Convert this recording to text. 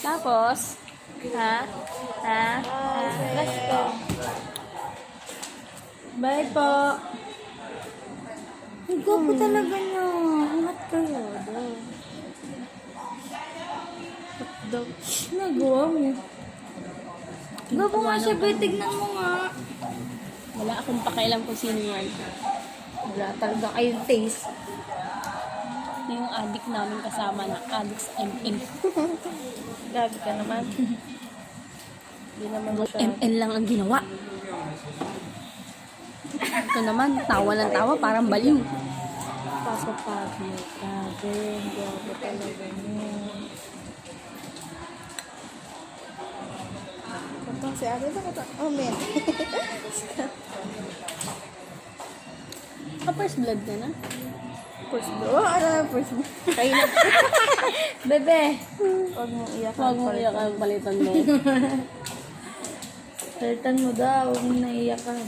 Tapos, ha? Ha? Let's go. Bye po. Ang gwapo talaga niya. Angat kayo. Daw. Nagawa mo. Gwapo nga siya, be. Tignan mo nga. Wala akong pakialam kung sino yan. Wala talaga kayong taste. Ito yung adik namin kasama na Alex MM. Gabi ka naman. Hindi naman siya. ML lang ang ginawa. Ito naman, tawa ng tawa, parang baliw. Papapagi. Grabe. Gwapo talaga niya. Katong si Ate. Oh, man. First blood ka na? First blood. Oh, ano na first blood? Kayo na. Bebe. Huwag mo iyak. Huwag mo iyak ang palitan mo. Palitan mo daw. Huwag mo naiyakan.